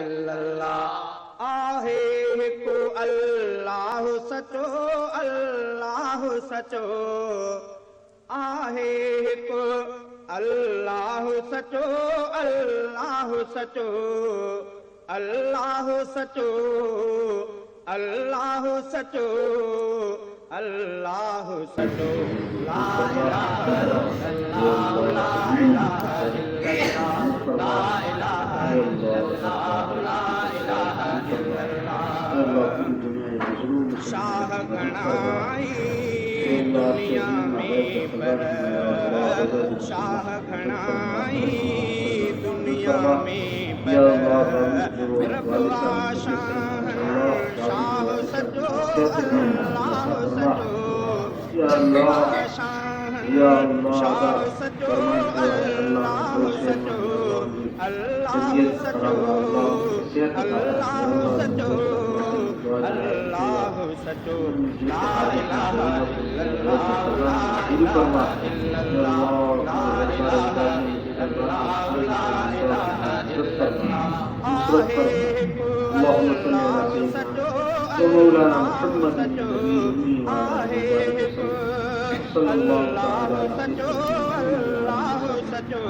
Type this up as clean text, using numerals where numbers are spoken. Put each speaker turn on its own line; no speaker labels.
इल्लल्लाह आहे हिकु अल्लाह सचो अल्लाह सचो आहे हिकु अल्लाह सचो अल्लाह सचो अल्लाह सचो अल्लाह सचो अल्लाह सचो ला इलाहा इल्लल्लाह ला इलाहा इल्लल्लाह ला इलाहा इल्लल्लाह ला इलाहा इल्लल्लाह शाह घणाई दुनिया में पर शाह घणाई दुनिया में पर रब्बा शाह शाह सचो अल्लाह सचो शाह शाह सचो अल्लाह सचो अल्लाह सचो अल्लाह सचो अल्लाह सचो ला इलाहा इल्लल्लाह ला इलाहा इल्लल्लाह ला इलाहा इल्लल्लाह ला इलाहा इल्लल्लाह आहे अल्लाह सचो
ومولانا محمد
सचो आहे अल्लाह सचो अल्लाह सचो